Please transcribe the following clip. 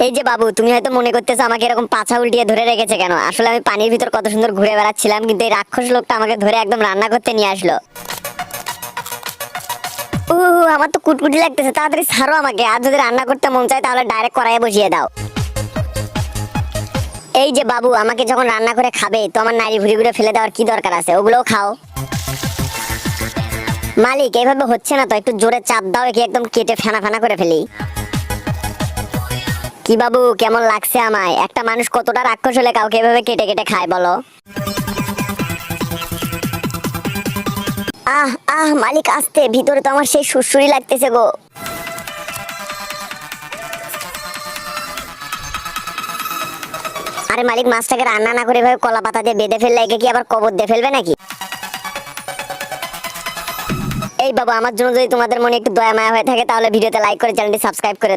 এই যে বাবু, তুমি হয়তো মনে করতেছো আমাকে এরকম পাছা উল্টিয়ে ধরে রেখেছে কেন। আসলে আমি পানির ভিতর কত সুন্দর ঘুরে বেড়াচ্ছিলাম, কিন্তু এই রাক্ষস লোকটা আমাকে ধরে একদম রান্না করতে নিয়ে আসলো। আমার তো কুটকুটি লাগতেছে, তাড়াতাড়ি ছাড়ো আমাকে। আর যদি রান্না করতে মন চায় তাহলে ডাইরেক্ট কড়াইয়ে বসিয়ে দাও। এই যে বাবু, আমাকে যখন রান্না করে খাবে তো আমার নাড়ি ভুড়িগুলো ফেলে দেওয়ার কি দরকার আছে, ওগুলোও খাও। মালিক, এইভাবে হচ্ছে না তো, একটু জোরে চাপ দাও, একে একদম কেটে ফেনা ফেনা করে ফেলি। কি বাবু, কেমন লাগছে আমায়? একটা মানুষ কতটা রাক্ষস হলে কাউকে এভাবে কেটে কেটে খায় বলো? আহ আহ মালিক, আসতে, ভিতরে তো আমার সেই সুড়সুড়ি লাগতেছে গো। আরে মালিক, মাছটাকে রান্না না করে এভাবে কলা পাতা দিয়ে বেঁধে ফেললে একে কি আবার কবর দিয়ে ফেলবে নাকি? এই বাবু, আমার জন্য যদি তোমাদের মনে একটু দয়া মায়া হয়ে থাকে তাহলে ভিডিওতে লাইক করে চ্যানেলটি সাবস্ক্রাইব করে